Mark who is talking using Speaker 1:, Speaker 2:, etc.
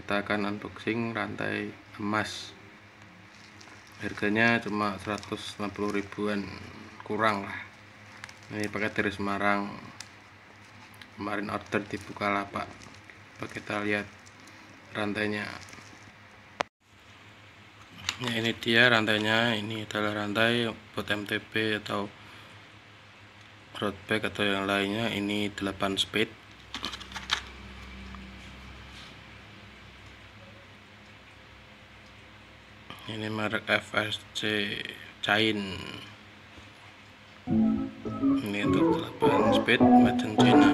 Speaker 1: kita akan unboxing rantai emas. Harganya cuma 150 ribuan, kurang lah. Ini pakai dari Semarang, kemarin order di Bukalapak. Kita lihat rantainya. Nah, ini dia rantainya. Ini adalah rantai buat MTB atau road bike atau yang lainnya. Ini 8 speed. Ini merek FSC Cain. Ini untuk 8 speed, macam China.